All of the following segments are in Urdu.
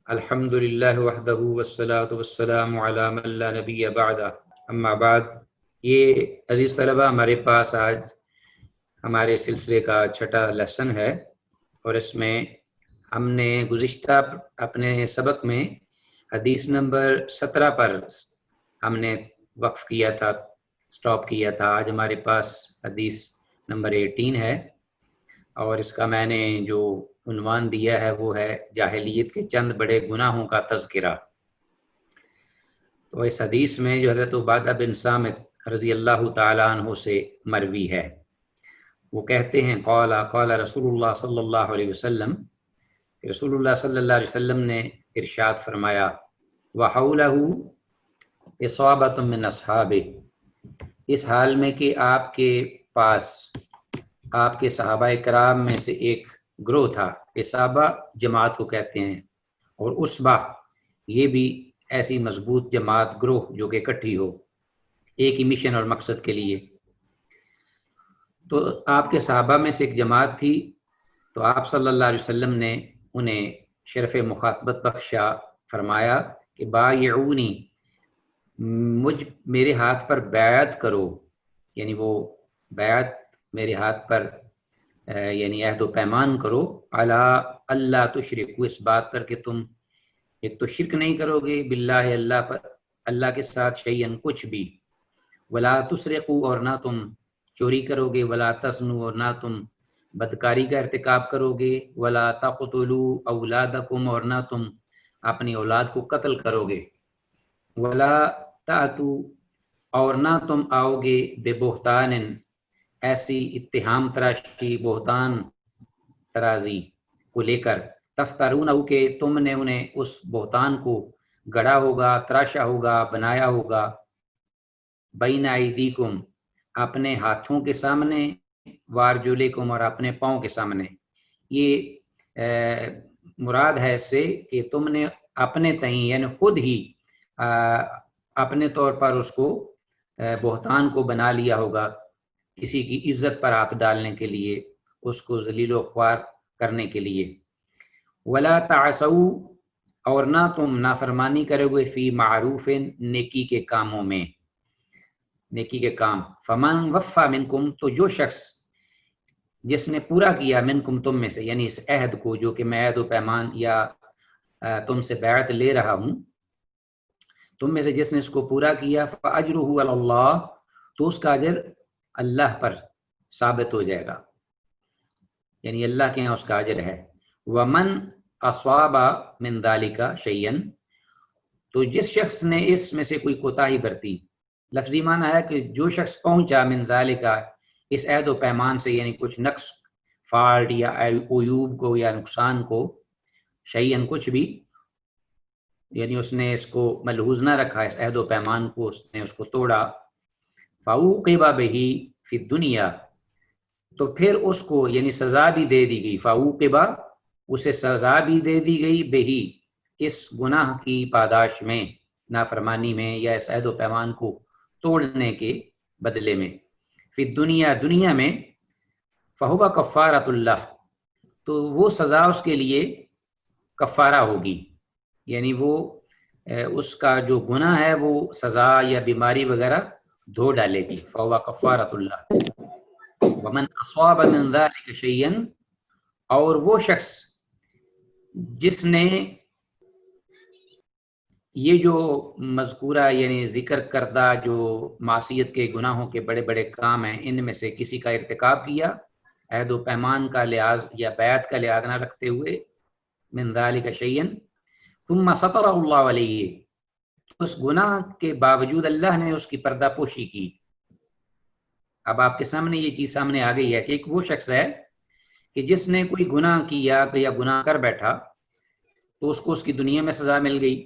الحمد للہ وحدہ والصلاة والسلام علی من لا نبی بعدہ اما بعد۔ یہ عزیز طلبہ، ہمارے پاس آج ہمارے سلسلے کا چھٹا لیسن ہے، اور اس میں ہم نے گزشتہ اپنے سبق میں حدیث نمبر 17 پر ہم نے وقف کیا تھا، سٹاپ کیا تھا۔ آج ہمارے پاس حدیث نمبر 18 ہے، اور اس کا میں نے جو عنوان دیا ہے وہ ہے جاہلیت کے چند بڑے گناہوں کا تذکرہ۔ تو اس حدیث میں جو حضرت عبادہ بن صامت رضی اللہ تعالیٰ عنہ سے مروی ہے، وہ کہتے ہیں قال رسول اللہ صلی اللہ علیہ وسلم، رسول اللہ صلی اللہ علیہ وسلم نے ارشاد فرمایا، وَحَوْلَهُ إِصَابَةٌ مِّنْ أَصْحَابِهِ، اس حال میں کہ آپ کے پاس آپ کے صحابہ کرام میں سے ایک گروہ تھا۔ اصابہ جماعت کو کہتے ہیں، اور اسبہ یہ بھی ایسی مضبوط جماعت، گروہ جو کہ اکٹھی ہو ایک ہی مشن اور مقصد کے لیے۔ تو آپ کے صحابہ میں سے ایک جماعت تھی، تو آپ صلی اللہ علیہ وسلم نے انہیں شرف مخاطبت بخشا، فرمایا کہ بایعونی، میرے ہاتھ پر بیعت کرو، یعنی وہ بیعت میرے ہاتھ پر یعنی عہد و پیمان کرو، علی اللہ تشرکو، اس بات پر کہ تم ایک تو شرک نہیں کرو گے باللہ، اللہ پر، اللہ کے ساتھ، شیئن کچھ بھی، ولا تسرقو، اور نہ تم چوری کرو گے، ولا تزنو، اور نہ تم بدکاری کا ارتکاب کرو گے، ولا تقتلوا اولادکم، اور نہ تم اپنی اولاد کو قتل کرو گے، ولا تأتوا، اور نہ تم آؤ گے بے بہتان، ایسی اتہام تراشی، بہتان ترازی کو لے کر، تفترون، کہ تم نے انہیں اس بہتان کو گڑا ہوگا، تراشا ہوگا، بنایا ہوگا، بین ایدیکم، اپنے ہاتھوں کے سامنے، وارجلکم، اور اپنے پاؤں کے سامنے۔ یہ مراد ہے اس سے کہ تم نے اپنے تئیں، یعنی خود ہی اپنے طور پر اس کو بہتان کو بنا لیا ہوگا، کسی کی عزت پر ہاتھ ڈالنے کے لیے، اس کو ذلیل و خوار کرنے کے لیے۔ ولا تعصوا، اور نہ تم نافرمانی کرو گے، فی معروف، نیکی کے کاموں میں، نیکی کے کام۔ فمن وفا منکم، تو جو شخص جس نے پورا کیا، منکم، تم میں سے، یعنی اس عہد کو جو کہ میں عہد و پیمان یا تم سے بیعت لے رہا ہوں، تم میں سے جس نے اس کو پورا کیا، فاجرہ علی اللہ، تو اس کا اجر اللہ پر ثابت ہو جائے گا، یعنی اللہ کے یہاں اس کا اجر ہے۔ ومن اصاب من ذلک شیئا، تو جس شخص نے اس میں سے کوئی کوتاہی برتی، لفظی معنی ہے کہ جو شخص پہنچا من ذالک، اس عہد و پیمان سے، یعنی کچھ نقص، فالٹ یا عیوب کو یا نقصان کو، شیئن کچھ بھی، یعنی اس نے اس کو ملحوظ نہ رکھا، اس عہد و پیمان کو اس نے اس کو توڑا، فعوقب بہ فی الدنیا، تو پھر اس کو یعنی سزا بھی دے دی گئی، فعوقب، اسے سزا بھی دے دی گئی، بہی، اس گناہ کی پاداش میں، نافرمانی میں، یا اس عہد و پیمان کو توڑنے کے بدلے میں، فی الدنیا، دنیا میں، فہو کفارۃ اللہ، تو وہ سزا اس کے لیے کفارہ ہوگی، یعنی وہ اس کا جو گناہ ہے وہ سزا یا بیماری وغیرہ دھو ڈالے گی، فہو کفارۃ اللہ۔ ومن اصاب من ذلک شیئا، اور وہ شخص جس نے یہ جو مذکورہ یعنی ذکر کردہ جو معصیت کے گناہوں کے بڑے بڑے کام ہیں، ان میں سے کسی کا ارتکاب کیا، عہد و پیمان کا لحاظ یا بیعت کا لحاظ نہ رکھتے ہوئے، من ذلک شیئا، ثم ستر اللہ علیہ، اس گناہ کے باوجود اللہ نے اس کی پردہ پوشی کی۔ اب آپ کے سامنے یہ چیز سامنے آ گئی ہے کہ ایک وہ شخص ہے کہ جس نے کوئی گناہ کیا یا گناہ کر بیٹھا، تو اس کو اس کی دنیا میں سزا مل گئی،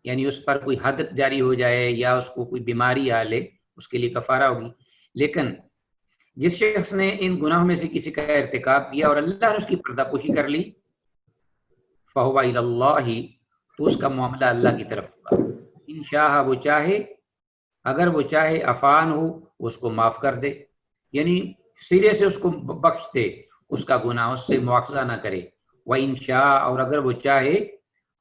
یعنی اس پر کوئی حد جاری ہو جائے یا اس کو کوئی بیماری آ لے، اس کے لیے کفارہ ہوگی۔ لیکن جس شخص نے ان گناہوں میں سے کسی کا ارتکاب کیا اور اللہ نے اس کی پردہ پوشی کر لی، فہو الی اللہ، تو اس کا معاملہ اللہ کی طرف ہوگا، ان شاء، وہ چاہے، اگر وہ چاہے، عفان ہو، اس کو معاف کر دے، یعنی سرے سے اس کو بخش دے، اس کا گناہ، اس سے مواخذہ نہ کرے، وَإِن شاء، اور اگر وہ چاہے،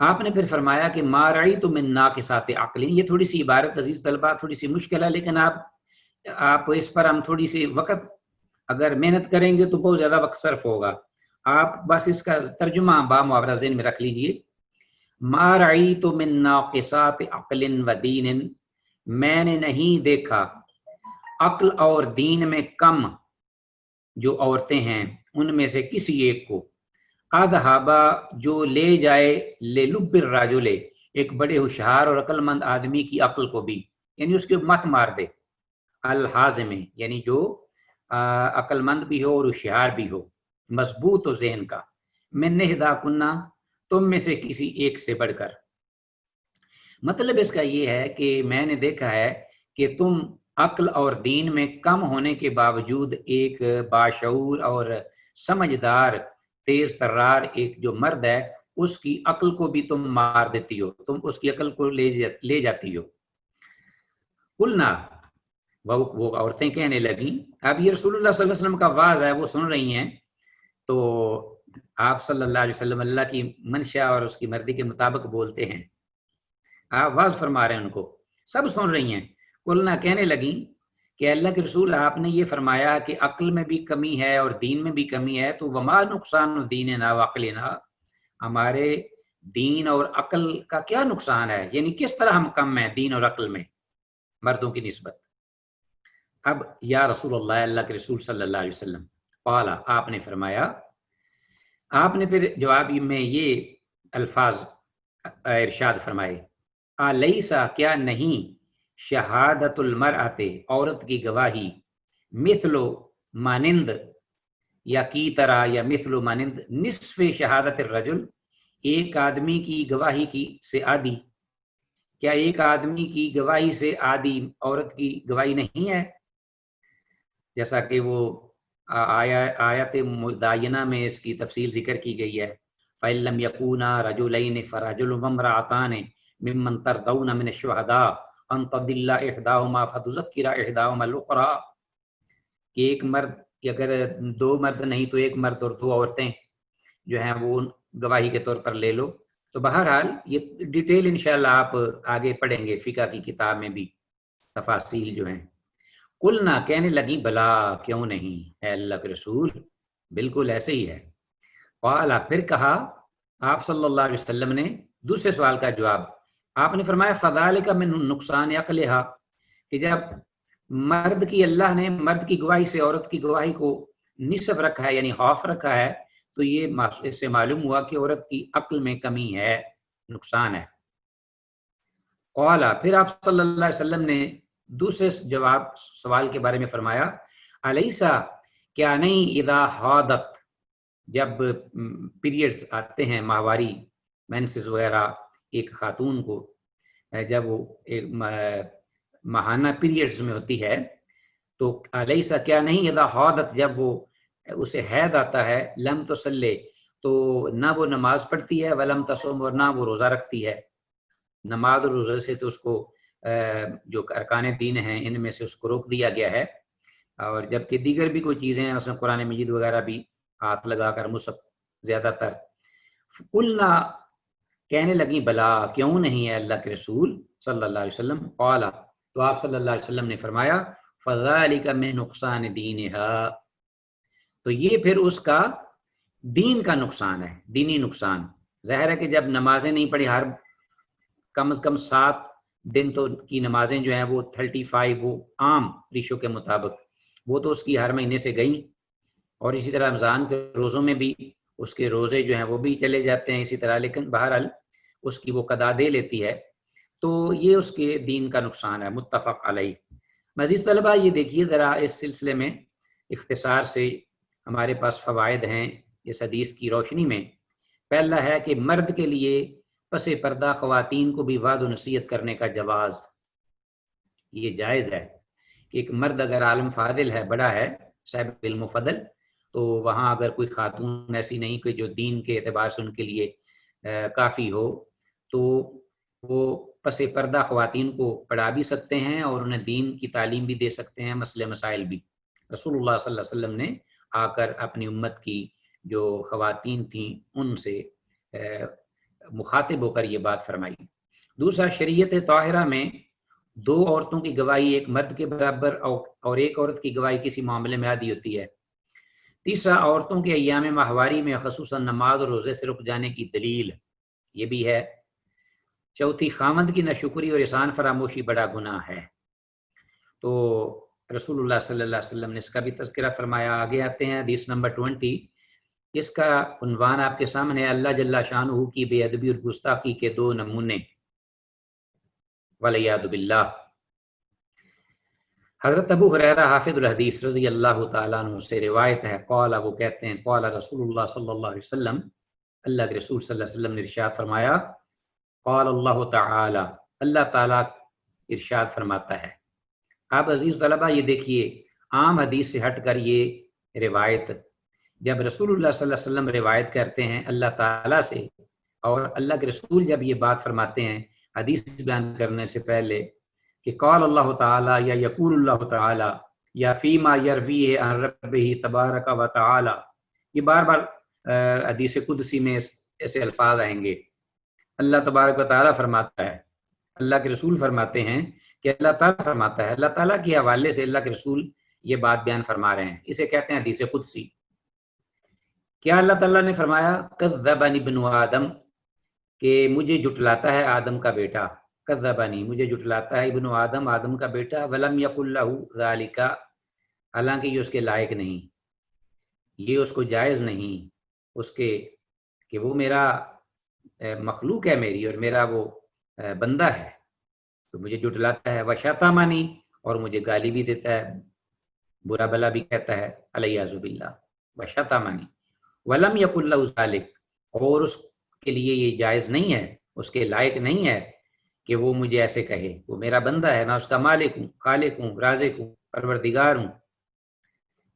آپ نے پھر فرمایا کہ ما رأیت من ناقصات عقل، یہ تھوڑی سی عبارت عزیز طلبہ تھوڑی سی مشکل ہے، لیکن آپ اس پر ہم تھوڑی سی وقت اگر محنت کریں گے تو بہت زیادہ وقت صرف ہوگا. آپ بس اس کا ترجمہ بامحاورہ ذہن میں رکھ لیجئے. ما رأیت من ناقصات عقل و دین، میں نے نہیں دیکھا عقل اور دین میں کم جو عورتیں ہیں ان میں سے کسی ایک کو، اذهبا جو لے جائے للب الرجل ایک بڑے ہوشیار اور عقل مند آدمی کی عقل کو بھی، یعنی اس کے مت مار دے، الحازم یعنی جو عقل مند بھی ہو اور ہوشیار بھی ہو، مضبوط و ذہن کا، من احدا کنہ تم میں سے کسی ایک سے بڑھ کر. مطلب اس کا یہ ہے کہ میں نے دیکھا ہے کہ تم عقل اور دین میں کم ہونے کے باوجود ایک باشعور اور سمجھدار تیز ترار ایک جو مرد ہے اس کی عقل کو بھی تم مار دیتی ہو، تم اس کی عقل کو لے جاتی ہو. قلنا، وہ عورتیں کہنے لگیں، اب یہ رسول اللہ صلی اللہ علیہ وسلم کا واعظ ہے، وہ سن رہی ہیں، تو آپ صلی اللہ علیہ وسلم اللہ کی منشا اور اس کی مرضی کے مطابق بولتے ہیں، آپ واعظ فرما رہے ہیں، ان کو سب سن رہی ہیں. قلنا کہنے لگیں کہ اللہ کے رسول آپ نے یہ فرمایا کہ عقل میں بھی کمی ہے اور دین میں بھی کمی ہے، تو وما نقصان دیننا وعقلنا، ہمارے دین اور عقل کا کیا نقصان ہے، یعنی کس طرح ہم کم ہیں دین اور عقل میں مردوں کی نسبت. اب یا رسول اللہ، اللہ کے رسول صلی اللہ علیہ وسلم، قال آپ نے فرمایا، آپ نے پھر جواب میں یہ الفاظ ارشاد فرمائے، الیسا کیا نہیں، شہادت المرأۃ عورت کی گواہی، مثل مانند یا کی طرح یا مثل مانند، نصف شہادت الرجل ایک آدمی کی گواہی کی سے آدھی، کیا ایک آدمی کی گواہی سے آدھی عورت کی گواہی نہیں ہے؟ جیسا کہ وہ آیت مدینہ میں اس کی تفصیل ذکر کی گئی ہے، فَإِن لَّمْ يَكُونَا رَجُلَيْنِ فَرَجُلٌ وَامْرَأَتَانِ ممن ترضون من الشہداء ان تضل احداہما فتذکر احداہما الاخرى، کہ ایک مرد، اگر دو مرد نہیں تو ایک مرد اور دو عورتیں جو ہیں وہ گواہی کے طور پر لے لو. تو بہرحال یہ ڈیٹیل انشاءاللہ آپ آگے پڑھیں گے فقہ کی کتاب میں بھی تفاصیل جو ہیں. قلنا کہنے لگی، بلا کیوں نہیں اے اللہ کے رسول، بالکل ایسے ہی ہے. قال پھر کہا آپ صلی اللہ علیہ وسلم نے دوسرے سوال کا جواب، آپ نے فرمایا فذالک من نقصان عقلہا، کہ جب مرد کی اللہ نے مرد کی گواہی سے عورت کی گواہی کو نصف رکھا ہے یعنی ہاف رکھا ہے، تو یہ اس سے معلوم ہوا کہ عورت کی عقل میں کمی ہے، نقصان ہے. قال پھر آپ صلی اللہ علیہ وسلم نے دوسرے جواب سوال کے بارے میں فرمایا، الیسا کیا نہیں، اذا حادت جب پیریڈز آتے ہیں، ماہواری مینسز وغیرہ ایک خاتون کو جب وہ ایک ماہانہ پیریڈز میں ہوتی ہے، تو الیسا کیا نہیں، اذا حادت جب وہ اسے حید آتا ہے، لم تصلی تو نہ وہ نماز پڑھتی ہے، ولم تصوم اور نہ وہ روزہ رکھتی ہے. نماز اور روزے سے تو اس کو جو ارکان دین ہیں ان میں سے اس کو روک دیا گیا ہے، اور جبکہ دیگر بھی کوئی چیزیں ہیں مثلا قرآن مجید وغیرہ بھی ہاتھ لگا کر مصحف زیادہ تر. قلنا کہنے لگیں، بلا کیوں نہیں ہے اللہ کے رسول صلی اللہ علیہ وسلم. قال تو آپ صلی اللہ علیہ وسلم نے فرمایا، فذالک من نقصان دینہا، تو یہ پھر اس کا دین کا نقصان ہے، دینی نقصان. ظاہر ہے کہ جب نمازیں نہیں پڑھی، ہر کم از کم 7 دن تو کی نمازیں جو ہیں وہ 35 وہ عام ریشو کے مطابق وہ تو اس کی ہر مہینے سے گئیں، اور اسی طرح رمضان کے روزوں میں بھی اس کے روزے جو ہیں وہ بھی چلے جاتے ہیں اسی طرح، لیکن بہرحال اس کی وہ قضا دے لیتی ہے، تو یہ اس کے دین کا نقصان ہے، متفق علیہ. مزید طلبہ یہ دیکھیے ذرا اس سلسلے میں اختصار سے ہمارے پاس فوائد ہیں اس حدیث کی روشنی میں. پہلا ہے کہ مرد کے لیے پس پردہ خواتین کو بھی وعظ و نصیحت کرنے کا جواز، یہ جائز ہے کہ ایک مرد اگر عالم فاضل ہے، بڑا ہے، صاحب علم و فضل، تو وہاں اگر کوئی خاتون ایسی نہیں کہ جو دین کے اعتبار سے ان کے لیے کافی ہو، تو وہ پس پردہ خواتین کو پڑھا بھی سکتے ہیں اور انہیں دین کی تعلیم بھی دے سکتے ہیں، مسئلے مسائل بھی. رسول اللہ صلی اللہ علیہ وسلم نے آ کر اپنی امت کی جو خواتین تھیں ان سے مخاطب ہو کر یہ بات فرمائی۔ دوسرا، شریعت طاہرہ میں دو عورتوں کی گواہی ایک مرد کے برابر اور ایک عورت کی گواہی کسی معاملے میں عادی ہوتی ہے۔ تیسرا، عورتوں کے ایام ماہواری میں خصوصاً نماز اور روزے سے رک جانے کی دلیل یہ بھی ہے۔ چوتھی، خاوند کی ناشکری اور احسان فراموشی بڑا گناہ ہے۔ تو رسول اللہ صلی اللہ علیہ وسلم نے اس کا بھی تذکرہ فرمایا۔ آگے آتے ہیں حدیث نمبر 20، اس کا عنوان آپ کے سامنے ہے، اللہ جل شانہ کی بے ادبی اور گستاخی کے دو نمونے، والعیاذ باللہ۔ حضرت ابو ہریرہ حافظ الحدیث رضی اللہ تعالیٰ عنہ سے روایت ہے، قال، وہ کہتے ہیں، قال رسول اللہ صلی اللہ علیہ وسلم، اللہ کے رسول صلی اللہ علیہ وسلم نے ارشاد فرمایا، قال اللہ تعالی، اللہ تعالیٰ ارشاد فرماتا ہے۔ آپ عزیز طلبہ یہ دیکھیے، عام حدیث سے ہٹ کر یہ روایت، جب رسول اللہ صلی اللہ علیہ وسلم روایت کرتے ہیں اللہ تعالیٰ سے، اور اللہ کے رسول جب یہ بات فرماتے ہیں حدیث بیان کرنے سے پہلے کہ قال اللہ تعالیٰ یا یقول اللہ تعالیٰ یا فیما یرویہ عن ربہ تبارک و تعالیٰ، یہ بار بار حدیث قدسی میں ایسے الفاظ آئیں گے۔ اللہ تبارک و تعالیٰ فرماتا ہے، اللہ کے رسول فرماتے ہیں کہ اللہ تعالیٰ فرماتا ہے، اللہ تعالیٰ کے حوالے سے اللہ کے رسول یہ بات بیان فرما رہے ہیں، اسے کہتے ہیں حدیث قدسی۔ کیا اللہ تعالیٰ نے فرمایا کذبنی ابن آدم، کہ مجھے جٹلاتا ہے آدم کا بیٹا، کذبنی مجھے جٹلاتا ہے ابن آدم، آدم کا بیٹا، ولم یقل لہ ذالک، حالانکہ یہ اس کے لائق نہیں، یہ اس کو جائز نہیں، اس کے کہ وہ میرا مخلوق ہے میری اور میرا وہ بندہ ہے، تو مجھے جٹلاتا ہے، وشتمنی، اور مجھے گالی بھی دیتا ہے، برا بلا بھی کہتا ہے، الیاذ باللہ، وشتمنی ولم یقل لہ ذالک، اور اس کے لیے یہ جائز نہیں ہے، اس کے لائق نہیں ہے کہ وہ مجھے ایسے کہے، وہ میرا بندہ ہے، میں اس کا مالک ہوں، خالق ہوں، رازق ہوں، پروردگار ہوں،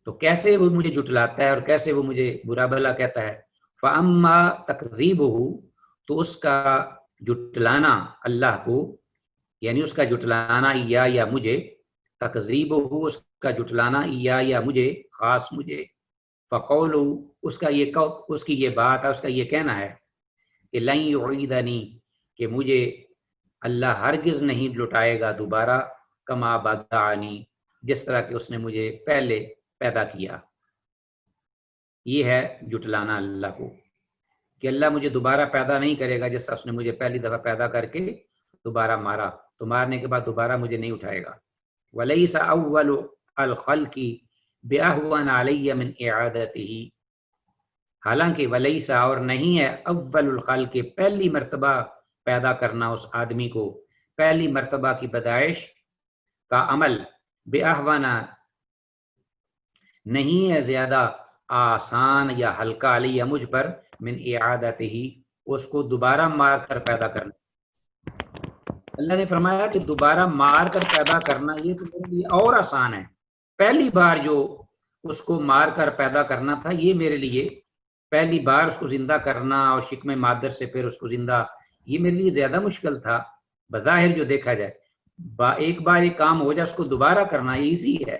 تو کیسے وہ مجھے جٹلاتا ہے اور کیسے وہ مجھے برا بھلا کہتا ہے۔ فَأَمَّا تَكْذِيبُهُ، تو اس کا جٹلانا اللہ کو، یعنی اس کا جٹلانا یا مجھے، تکذیبہ اس کا جٹلانا یا مجھے، خاص مجھے، فَقَوْلُهُ اس کی یہ بات ہے، اس کا یہ کہنا ہے کہ لن یعیدنی، کہ مجھے اللہ ہرگز نہیں لٹائے گا دوبارہ، کما بدعنی، جس طرح کہ اس نے مجھے پہلے پیدا کیا۔ یہ ہے جٹلانا اللہ کو، کہ اللہ مجھے دوبارہ پیدا نہیں کرے گا جس طرح اس نے مجھے پہلی دفعہ پیدا کر کے دوبارہ مارا، تو مارنے کے بعد دوبارہ مجھے نہیں اٹھائے گا۔ وَلَيْسَ أَوَّلُ الْخَلْقِ بِأَهْوَنَ عَلَيَّ مِنْ إِعَادَتِهِ، حالانکہ ولیسا، اور نہیں ہے، اول الخلق، پہلی مرتبہ پیدا کرنا اس آدمی کو، پہلی مرتبہ کی پیدائش کا عمل، بے احوانا، نہیں ہے زیادہ آسان یا ہلکا، علیہ مجھ پر، من اعادتہ، اس کو دوبارہ مار کر پیدا کرنا۔ اللہ نے فرمایا کہ دوبارہ مار کر پیدا کرنا یہ تو میرے لیے اور آسان ہے، پہلی بار جو اس کو مار کر پیدا کرنا تھا یہ میرے لیے، پہلی بار اس کو زندہ کرنا اور شکم مادر سے پھر اس کو زندہ، یہ میرے لیے زیادہ مشکل تھا بظاہر جو دیکھا جائے، ایک بار ایک کام ہو جائے اس کو دوبارہ کرنا یہ ایزی ہے،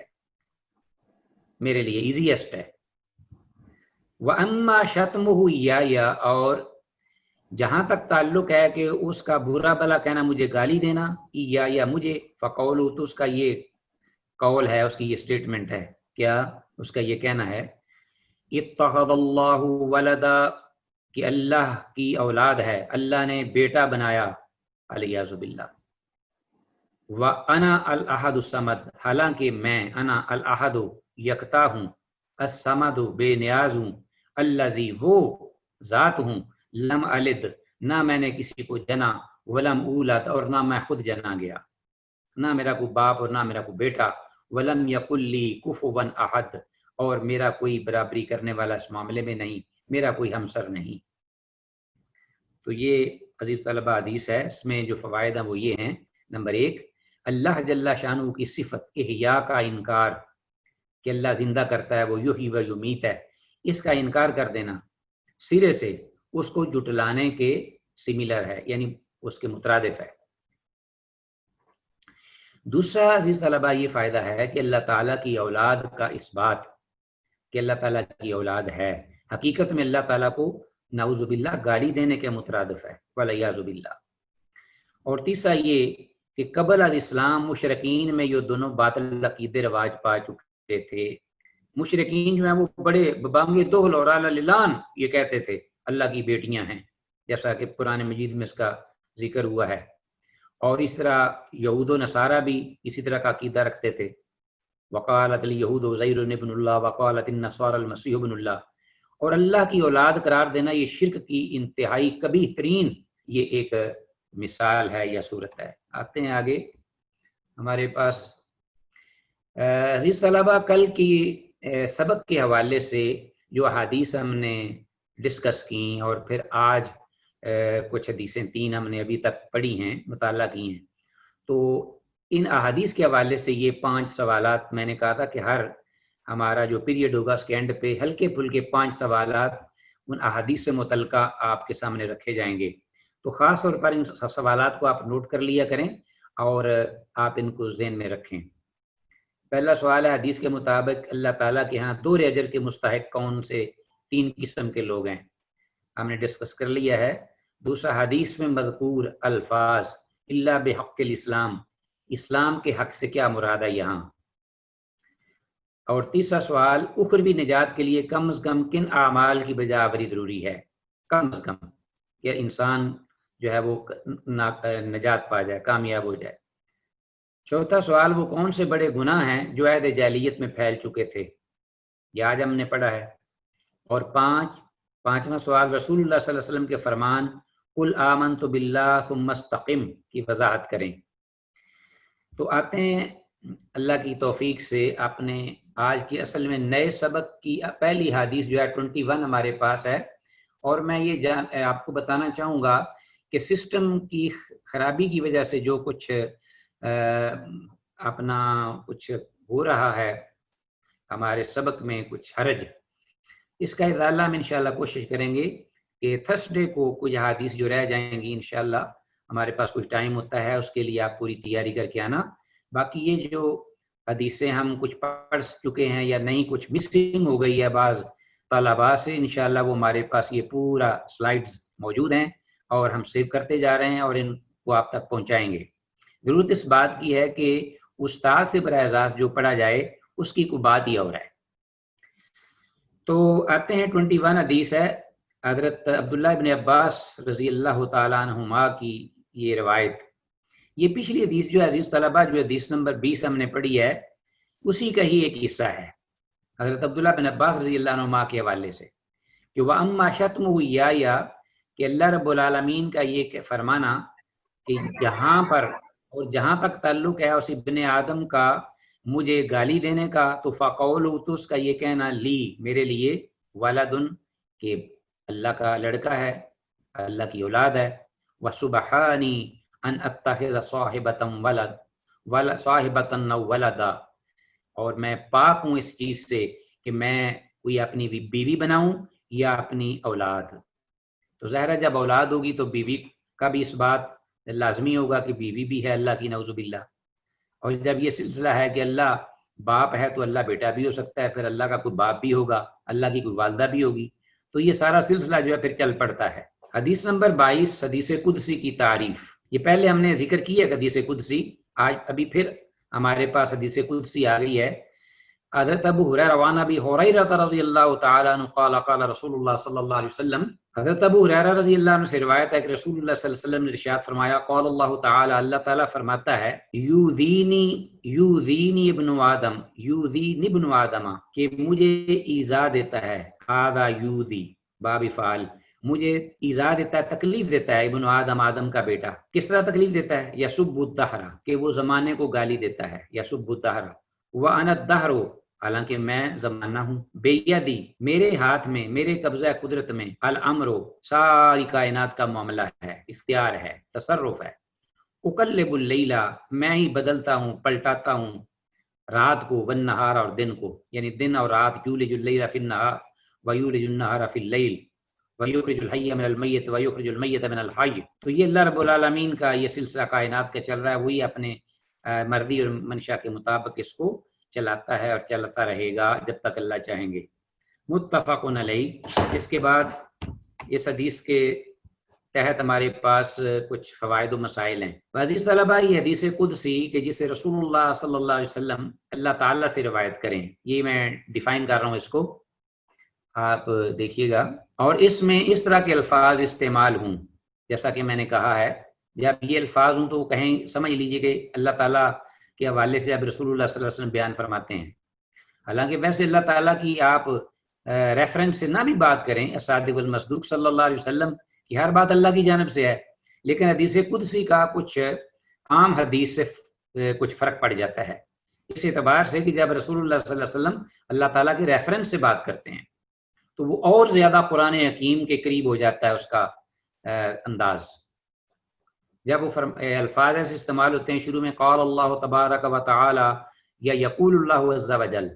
میرے لیے ایزیسٹ ہے۔ وَأَمَّا شَتْمُهُ یا اور جہاں تک تعلق ہے کہ اس کا برا بلا کہنا، مجھے گالی دینا، یا مجھے، فَقَوْلُ، تو اس کا یہ قول ہے، اس کی یہ سٹیٹمنٹ ہے، کیا اس کا یہ کہنا ہے، اتخذ اللہ ولدا، کہ اللہ کی اولاد ہے، اللہ نے بیٹا بنایا، الیاذ باللہ۔ وَأَنَا الْأَحَدُ الصَّمَدُ، حالانکہ میں، انا الاحد، یکتا ہوں، الصمد، بے نیاز ہوں، الذی، وہ ذات ہوں، لم الد، نہ میں نے کسی کو جنا، ولم اولد، اور نہ میں خود جنا گیا، نہ میرا کوئی باپ اور نہ میرا کوئی بیٹا، ولم یکن لی کفوا احد، اور میرا کوئی برابری کرنے والا اس معاملے میں نہیں، میرا کوئی ہمسر نہیں۔ تو یہ عزیز طلبہ حدیث ہے، اس میں جو فوائد ہیں وہ یہ ہیں، نمبر 1، اللہ جل شانہ کی صفت احیاء کا انکار، کہ اللہ زندہ کرتا ہے، وہ یحیی و یمیت ہے، اس کا انکار کر دینا سرے سے اس کو جٹلانے کے سملر ہے، یعنی اس کے مترادف ہے۔ دوسرا عزیز طلبہ یہ فائدہ ہے کہ اللہ تعالیٰ کی اولاد کا اثبات، کہ اللہ تعالیٰ کی اولاد ہے، حقیقت میں اللہ تعالیٰ کو نعوذ باللہ گالی دینے کے مترادف ہے، ولیعوذ باللہ۔ اور تیسرا یہ کہ قبل از اسلام مشرکین میں یہ دونوں باطل عقیدے رواج پا چکے تھے۔ مشرکین جو ہیں وہ بڑے بانگے دہل اور للان یہ کہتے تھے اللہ کی بیٹیاں ہیں، جیسا کہ قرآن مجید میں اس کا ذکر ہوا ہے۔ اور اس طرح یہود و نصارہ بھی اسی طرح کا عقیدہ رکھتے تھے، وقالت الیہود عزیر ابن اللہ وقالت النصارى المسیح ابن اللہ۔ اور اللہ کی اولاد قرار دینا یہ شرک کی انتہائی قبیح ترین یہ ایک مثال ہے یا صورت ہے۔ آتے ہیں آگے ہمارے پاس عزیز طلبہ، کل کی سبق کے حوالے سے جو احادیث ہم نے ڈسکس کی اور پھر آج کچھ حدیثیں 3 ہم نے ابھی تک پڑھی ہیں، مطالعہ کی ہیں، تو ان احادیث کے حوالے سے یہ 5 سوالات میں نے کہا تھا کہ ہر ہمارا جو پیریڈ ہوگا اس کے اینڈ پہ ہلکے پھلکے 5 سوالات ان احادیث سے متعلقہ آپ کے سامنے رکھے جائیں گے، تو خاص طور پر ان سوالات کو آپ نوٹ کر لیا کریں اور آپ ان کو ذہن میں رکھیں۔ پہلا سوال ہے، حدیث کے مطابق اللہ تعالیٰ کے ہاں دور اجر کے مستحق کون سے 3 قسم کے لوگ ہیں؟ ہم نے ڈسکس کر لیا ہے۔ دوسرا، حدیث میں مذکور الفاظ اللہ بحق الاسلام، اسلام کے حق سے کیا مراد ہے یہاں؟ اور تیسرا سوال، اخروی نجات کے لیے کم از کم کن اعمال کی بجاوری ضروری ہے؟ کم از کم کہ انسان جو ہے وہ نجات پا جائے، کامیاب ہو جائے۔ چوتھا سوال، وہ کون سے بڑے گناہ ہیں جو عہد جاہلیت میں پھیل چکے تھے؟ یہ آج ہم نے پڑھا ہے۔ اور پانچواں سوال، رسول اللہ صلی اللہ علیہ وسلم کے فرمان قل آمنت باللہ ثم استقم کی وضاحت کریں۔ تو آتے ہیں اللہ کی توفیق سے اپنے آج کی اصل میں نئے سبق کی پہلی حدیث جو ہے 21 ہمارے پاس ہے، اور میں یہ آپ کو بتانا چاہوں گا کہ سسٹم کی خرابی کی وجہ سے جو کچھ اپنا کچھ ہو رہا ہے ہمارے سبق میں، کچھ حرج، اس کا ازالہ ہم انشاءاللہ کوشش کریں گے کہ تھرسڈے کو کچھ حدیث جو رہ جائیں گی انشاءاللہ، ہمارے پاس کچھ ٹائم ہوتا ہے اس کے لیے آپ پوری تیاری کر کے آنا۔ باقی یہ جو حدیثیں ہم کچھ پڑھ چکے ہیں یا نہیں کچھ مسنگ ہو گئی ہے بعض طلباء سے، انشاءاللہ وہ ہمارے پاس یہ پورا سلائیڈز موجود ہیں اور ہم سیو کرتے جا رہے ہیں اور ان کو آپ تک پہنچائیں گے۔ ضرورت اس بات کی ہے کہ استاد سے براہ راست جو پڑھا جائے اس کی کوئی بات ہی اور ہے۔ تو آتے ہیں 21 حدیث ہے حضرت عبداللہ ابن عباس رضی اللہ تعالیٰ عنہما کی یہ روایت۔ یہ پچھلی حدیث جو عزیز طلبہ جو حدیث نمبر 20 ہم نے پڑھی ہے اسی کا ہی ایک حصہ ہے حضرت عبداللہ بن عباس رضی اللہ عنہما کے حوالے سے کہ وَأَمَّا شَتْمُهُ إِيَّايَ، کہ اللہ رب العالمین کا یہ فرمانا کہ جہاں پر اور جہاں تک تعلق ہے اس ابن آدم کا مجھے گالی دینے کا، تو فَقَوْلُ، تو اس کا یہ کہنا لی میرے لیے، وَلَدٌ کہ اللہ کا لڑکا ہے، اللہ کی اولاد ہے، وَسُبْحَانِي ان اتخذ صاحبۃ او ولدا، اور میں پاک ہوں اس چیز سے کہ میں کوئی اپنی بیوی بناؤں یا اپنی اولاد۔ تو ظاہر ہے جب اولاد ہوگی تو بیوی کا بھی اس بات لازمی ہوگا کہ بیوی بھی ہے اللہ کی، نعوذ باللہ۔ اور جب یہ سلسلہ ہے کہ اللہ باپ ہے تو اللہ بیٹا بھی ہو سکتا ہے، پھر اللہ کا کوئی باپ بھی ہوگا، اللہ کی کوئی والدہ بھی ہوگی، تو یہ سارا سلسلہ جو ہے پھر چل پڑتا ہے۔ حدیث نمبر 22، حدیث قدسی کی تعریف۔ یہ پہلے ہم نے ذکر کی ہے حدیث قدسی، آج ابھی پھر ہمارے پاس حدیث قدسی آ گئی ہے۔ حضرت ابو ہریرہ وعن ابی ہریرہ رضی اللہ تعالی عنہ قال قال رسول اللہ صلی اللہ علیہ وسلم، حضرت ابو ہریرہ رضی اللہ عنہ سے روایت ہے کہ رسول اللہ صلی اللہ علیہ وسلم نے ارشاد فرمایا، قال اللہ تعالی، اللہ تعالیٰ فرماتا ہے، یؤذینی ابن آدم، یؤذینی ابن آدم، کہ مجھے ایذا دیتا ہے، هذا یؤذی باب فعل، مجھے ایذا دیتا ہے، تکلیف دیتا ہے، ابن آدم، آدم کا بیٹا۔ کس طرح تکلیف دیتا ہے؟ یسب الدہر، کہ وہ زمانے کو گالی دیتا ہے، یسب الدہر، وانا الدہر، حالانکہ میں زمانہ ہوں، بیدی، میرے ہاتھ میں، میرے قبضہ قدرت میں، الامر، ساری کائنات کا معاملہ ہے، اختیار ہے، تصرف ہے، اقلب اللیلہ، میں ہی بدلتا ہوں، پلٹاتا ہوں رات کو، والنہار، اور دن کو، یعنی دن اور رات، یولج اللیل فی النہار ویولج النہار فی اللیل وَيُخْرِجُ الْحَيَّ مِنَ الْمَيِّتِ وَيُخْرِجُ الْمَيِّتَ مِنَ الْحَيِّ۔ تو یہ اللہ رب العالمین کا یہ سلسلہ کائنات کا چل رہا ہے، وہی اپنے مرضی اور منشا کے مطابق اس کو چلاتا ہے اور چلتا رہے گا جب تک اللہ چاہیں گے۔ متفق علیہ۔ اس کے بعد اس حدیث کے تحت ہمارے پاس کچھ فوائد و مسائل ہیں۔ عزیز طلبہ، یہ حدیث قدسی کہ جسے رسول اللہ صلی اللہ علیہ وسلم اللہ تعالیٰ سے روایت کریں، یہ میں ڈیفائن کر رہا ہوں، اس کو آپ دیکھیے گا۔ اور اس میں اس طرح کے الفاظ استعمال ہوں، جیسا کہ میں نے کہا ہے، جب یہ الفاظ ہوں تو کہیں سمجھ لیجئے کہ اللہ تعالیٰ کے حوالے سے اب رسول اللہ صلی اللہ علیہ وسلم بیان فرماتے ہیں۔ حالانکہ ویسے اللہ تعالیٰ کی آپ ریفرنس سے نہ بھی بات کریں، الصادق المصدوق صلی اللہ علیہ وسلم کی ہر بات اللہ کی جانب سے ہے، لیکن حدیث قدسی کا کچھ عام حدیث سے کچھ فرق پڑ جاتا ہے، اس اعتبار سے کہ جب رسول اللہ صلی اللہ علیہ وسلم اللہ تعالیٰ کے ریفرنس سے بات کرتے ہیں تو وہ اور زیادہ قرآن حکیم کے قریب ہو جاتا ہے اس کا انداز۔ جب وہ الفاظ ایسے استعمال ہوتے ہیں شروع میں قال اللہ تبارک و تعالی یا یقول اللہ عز و جل،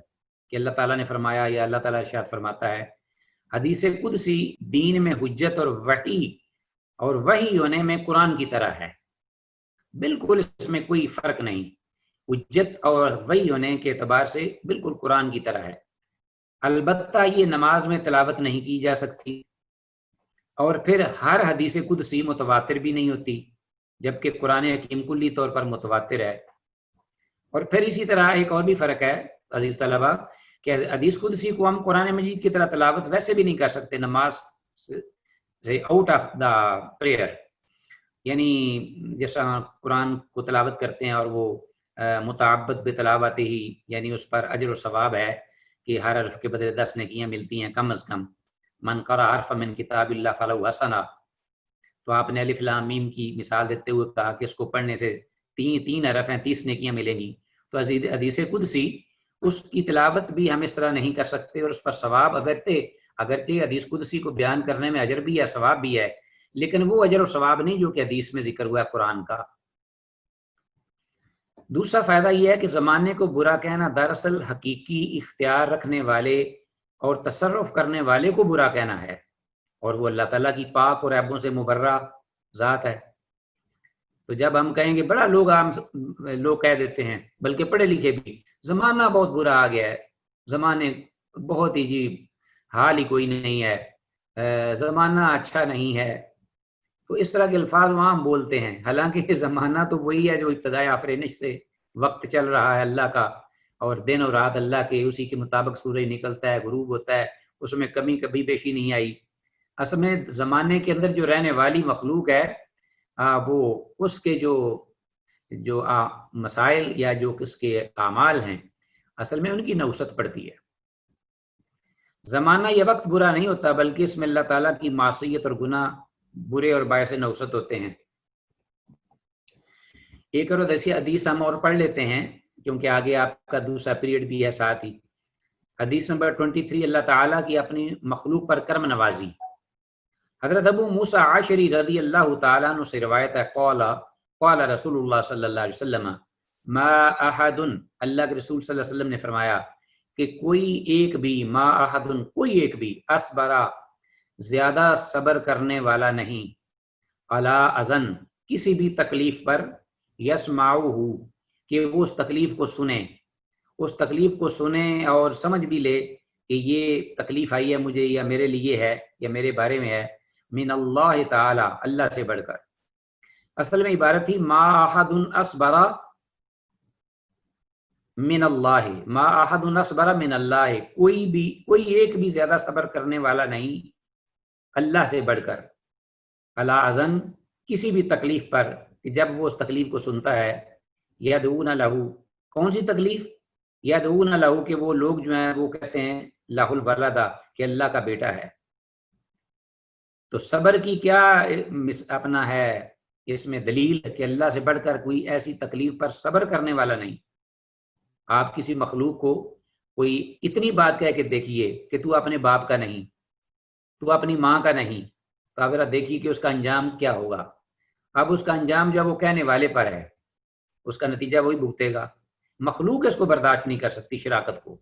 کہ اللہ تعالیٰ نے فرمایا یا اللہ تعالیٰ ارشاد فرماتا ہے، حدیث قدسی دین میں حجت اور وحی ہونے میں قرآن کی طرح ہے، بالکل اس میں کوئی فرق نہیں، حجت اور وحی ہونے کے اعتبار سے بالکل قرآن کی طرح ہے۔ البتہ یہ نماز میں تلاوت نہیں کی جا سکتی، اور پھر ہر حدیث قدسی متواتر بھی نہیں ہوتی، جبکہ قرآن حکیم کلی طور پر متواتر ہے۔ اور پھر اسی طرح ایک اور بھی فرق ہے عزیز طلبہ، کہ حدیث قدسی کو ہم قرآن مجید کی طرح تلاوت ویسے بھی نہیں کر سکتے نماز سے آؤٹ آف دا پریئر، یعنی جیسا قرآن کو تلاوت کرتے ہیں اور وہ متعبد بتلاوت ہی، یعنی اس پر اجر و ثواب ہے کہ ہر حرف کے بدلے 10 نیکیاں ملتی ہیں کم از کم، من قرأ حرف من کتاب اللہ فلہ حسنہ۔ تو آپ نے الف لام میم کی مثال دیتے ہوئے کہا کہ اس کو پڑھنے سے تین حرف ہیں، 30 نیکیاں ملیں گی۔ تو حدیث قدسی اس کی تلاوت بھی ہم اس طرح نہیں کر سکتے، اور اس پر ثواب اگرچہ حدیث قدسی کو بیان کرنے میں اجر بھی ہے، ثواب بھی ہے، لیکن وہ اجر و ثواب نہیں جو کہ حدیث میں ذکر ہوا ہے قرآن کا۔ دوسرا فائدہ یہ ہے کہ زمانے کو برا کہنا دراصل حقیقی اختیار رکھنے والے اور تصرف کرنے والے کو برا کہنا ہے، اور وہ اللہ تعالیٰ کی پاک اور عیبوں سے مبرہ ذات ہے۔ تو جب ہم کہیں گے، بڑا لوگ کہہ دیتے ہیں، بلکہ پڑھے لکھے بھی، زمانہ بہت برا آ گیا ہے، زمانے بہت ہی جی حال ہی کوئی نہیں ہے، زمانہ اچھا نہیں ہے، تو اس طرح کے الفاظ وہاں ہم بولتے ہیں، حالانکہ زمانہ تو وہی ہے جو ابتدائے آفرینش سے وقت چل رہا ہے اللہ کا، اور دن اور رات اللہ کے، اسی کے مطابق سورج نکلتا ہے، غروب ہوتا ہے، اس میں کمی کبھی بیشی نہیں آئی۔ اصل میں زمانے کے اندر جو رہنے والی مخلوق ہے وہ اس کے جو مسائل یا جو اس کے اعمال ہیں، اصل میں ان کی نوست پڑتی ہے۔ زمانہ یہ وقت برا نہیں ہوتا، بلکہ اس میں اللہ تعالیٰ کی معصیت اور گناہ برے اور باعث نوست ہوتے ہیں۔ ایک اور حدیث ہم اور پڑھ لیتے ہیں، کیونکہ آگے آپ کا دوسرا پیریڈ بھی ہے ساتھ ہی۔ حدیث نمبر 23، اللہ تعالیٰ کی اپنی مخلوق پر کرم نوازی۔ حضرت ابو موسیٰ عاشری رضی اللہ تعالیٰ عنہ سے روایت ہے، قال رسول اللہ صلی اللہ علیہ وسلم ما احد، اللہ کے رسول صلی اللہ علیہ وسلم نے فرمایا کہ کوئی ایک بھی اصبرا، زیادہ صبر کرنے والا نہیں، علی اذن، کسی بھی تکلیف پر، یسمعہ، کہ وہ اس تکلیف کو سنے اور سمجھ بھی لے کہ یہ تکلیف آئی ہے مجھے، یا میرے لیے ہے، یا میرے بارے میں ہے، من اللہ تعالی، اللہ سے بڑھ کر۔ اصل میں عبارت تھی ما احد اصبر من اللہ، ما احد اصبر من اللہ، کوئی ایک بھی زیادہ صبر کرنے والا نہیں اللہ سے بڑھ کر، علی اذن، کسی بھی تکلیف پر، کہ جب وہ اس تکلیف کو سنتا ہے، یدعون لہ، کون سی تکلیف؟ یدعون لہ، کہ وہ لوگ جو ہیں وہ کہتے ہیں لہ الولد، کہ اللہ کا بیٹا ہے۔ تو صبر کی کیا اپنا ہے اس میں دلیل کہ اللہ سے بڑھ کر کوئی ایسی تکلیف پر صبر کرنے والا نہیں۔ آپ کسی مخلوق کو کوئی اتنی بات کہہ کے دیکھیے کہ تو اپنے باپ کا نہیں، تو اپنی ماں کا نہیں، تو آپ ذرا دیکھیے کہ اس کا انجام کیا ہوگا۔ اب اس کا انجام جو وہ کہنے والے پر ہے، اس کا نتیجہ وہی بھگتے گا۔ مخلوق اس کو برداشت نہیں کر سکتی، شراکت کو۔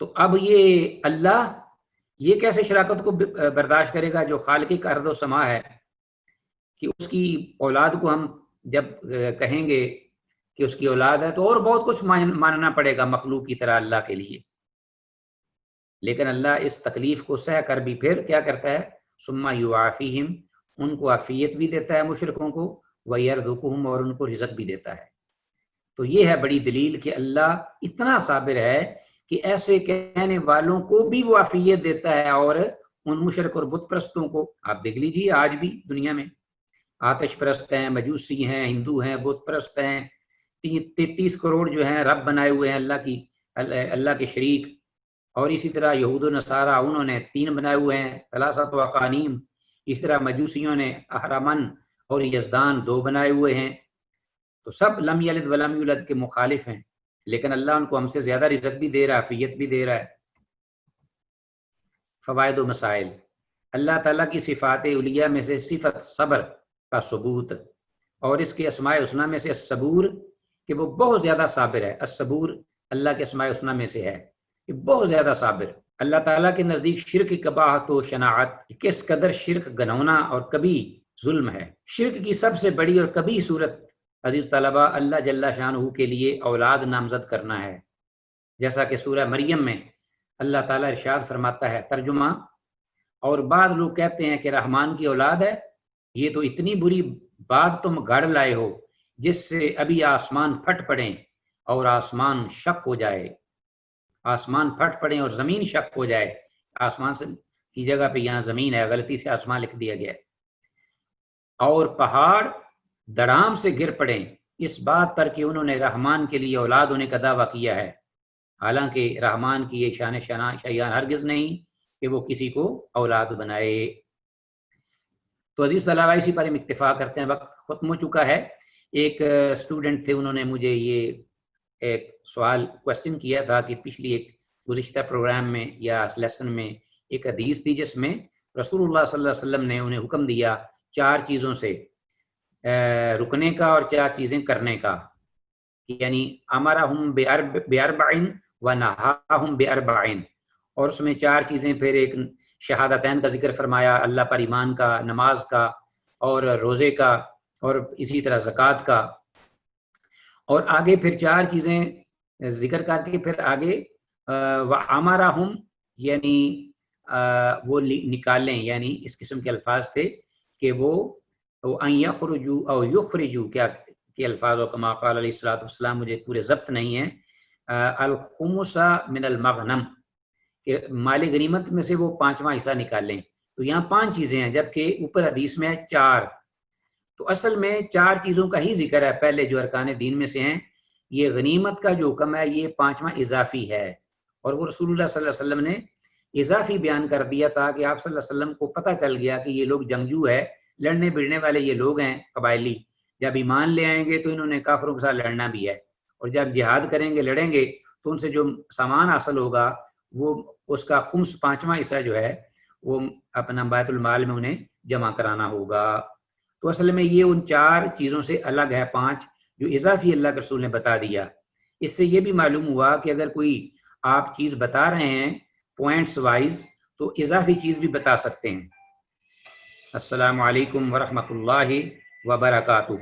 تو اب یہ اللہ یہ کیسے شراکت کو برداشت کرے گا جو خالق ارض و سما ہے، کہ اس کی اولاد کو ہم جب کہیں گے کہ اس کی اولاد ہے تو اور بہت کچھ ماننا پڑے گا مخلوق کی طرح اللہ کے لیے۔ لیکن اللہ اس تکلیف کو سہ کر بھی پھر کیا کرتا ہے، ثم یعافیہم، ان کو عافیت بھی دیتا ہے مشرکوں کو، ویرزقہم، اور ان کو رزق بھی دیتا ہے۔ تو یہ ہے بڑی دلیل کہ اللہ اتنا صابر ہے کہ ایسے کہنے والوں کو بھی وہ عافیت دیتا ہے، اور ان مشرک اور بت پرستوں کو آپ دیکھ لیجیے آج بھی دنیا میں آتش پرست ہیں، مجوسی ہیں، ہندو ہیں، بت پرست ہیں، 33 کروڑ جو ہیں رب بنائے ہوئے ہیں اللہ کے شریک، اور اسی طرح یہود و نصارہ انہوں نے 3 بنائے ہوئے ہیں، ثلاثۃ اقانیم، اس طرح مجوسیوں نے اہرمن اور یزدان 2 بنائے ہوئے ہیں، تو سب لم یلد ولم یولد کے مخالف ہیں، لیکن اللہ ان کو ہم سے زیادہ رزق بھی دے رہا ہے، عافیت بھی دے رہا ہے۔ فوائد و مسائل، اللہ تعالیٰ کی صفات علیہ میں سے صفت صبر کا ثبوت، اور اس کے اسماء الحسنی میں سے الصبور کہ وہ بہت زیادہ صابر ہے، الصبور اللہ کے اسماء الحسنی میں سے ہے کہ بہت زیادہ صابر۔ اللہ تعالیٰ کے نزدیک شرک کی قباحت و شناعت، کس قدر شرک گنونا اور کبھی ظلم ہے۔ شرک کی سب سے بڑی اور کبھی صورت عزیز طلبہ اللہ جل شانہ کے لیے اولاد نامزد کرنا ہے، جیسا کہ سورہ مریم میں اللہ تعالیٰ ارشاد فرماتا ہے، ترجمہ، اور بعض لوگ کہتے ہیں کہ رحمان کی اولاد ہے، یہ تو اتنی بری بات تم گھڑ لائے ہو جس سے ابھی آسمان پھٹ پڑیں اور آسمان شق ہو جائے، آسمان پھٹ پڑیں اور زمین شق ہو جائے، آسمان سے کی جگہ پہ یہاں زمین ہے، غلطی سے آسمان لکھ دیا گیا ہے، اور پہاڑ دڑام سے گر پڑیں، اس بات پر کہ انہوں نے رحمان کے لیے اولاد ہونے کا دعویٰ کیا ہے، حالانکہ رحمان کی یہ شان ہرگز نہیں کہ وہ کسی کو اولاد بنائے۔ تو عزیز طلبہ اسی پر ہم اتفاق کرتے ہیں، وقت ختم ہو چکا ہے۔ ایک اسٹوڈنٹ تھے، انہوں نے مجھے یہ ایک سوال کوسچن کیا تھا کہ پچھلی ایک گزشتہ پروگرام میں یا لیسن میں ایک حدیث تھی جس میں رسول اللہ صلی اللہ علیہ وسلم نے انہیں حکم دیا 4 چیزوں سے رکنے کا اور 4 چیزیں کرنے کا، یعنی امرہم باربعین ونہاہم باربعین، اور اس میں 4 چیزیں، پھر ایک شہادتین کا ذکر فرمایا، اللہ پر ایمان کا، نماز کا، اور روزے کا، اور اسی طرح زکوٰۃ کا، اور آگے پھر 4 چیزیں ذکر کر کے پھر آگے وَأَمَرَهُمْ، یعنی وہ نکالیں، یعنی اس قسم کے الفاظ تھے کہ وہ أَن يَخْرُجُوا أو يُخْرِجُوا، کیا کہ الفاظ و کما قال علیہ الصلوۃ والسلام، مجھے پورے ضبط نہیں ہیں، الخمس من المغنم، کہ مال غنیمت میں سے وہ 5واں حصہ نکالیں۔ تو یہاں 5 چیزیں ہیں، جبکہ اوپر حدیث میں 4، تو اصل میں 4 چیزوں کا ہی ذکر ہے پہلے جو ارکان دین میں سے ہیں۔ یہ غنیمت کا جو حکم ہے یہ 5واں اضافی ہے، اور وہ رسول اللہ صلی اللہ علیہ وسلم نے اضافی بیان کر دیا تھا کہ آپ صلی اللہ علیہ وسلم کو پتہ چل گیا کہ یہ لوگ جنگجو ہے، لڑنے بڑھنے والے یہ لوگ ہیں قبائلی، جب ایمان لے آئیں گے تو انہوں نے کافروں کے ساتھ لڑنا بھی ہے، اور جب جہاد کریں گے، لڑیں گے، تو ان سے جو سامان حاصل ہوگا وہ اس کا خمس 5واں حصہ جو ہے وہ اپنا بیت المال میں انہیں جمع کرانا ہوگا۔ تو اصل میں یہ ان 4 چیزوں سے الگ ہے 5 جو اضافی اللہ کے رسول نے بتا دیا۔ اس سے یہ بھی معلوم ہوا کہ اگر کوئی آپ چیز بتا رہے ہیں پوائنٹس وائز تو اضافی چیز بھی بتا سکتے ہیں۔ السلام علیکم ورحمۃ اللہ وبرکاتہ۔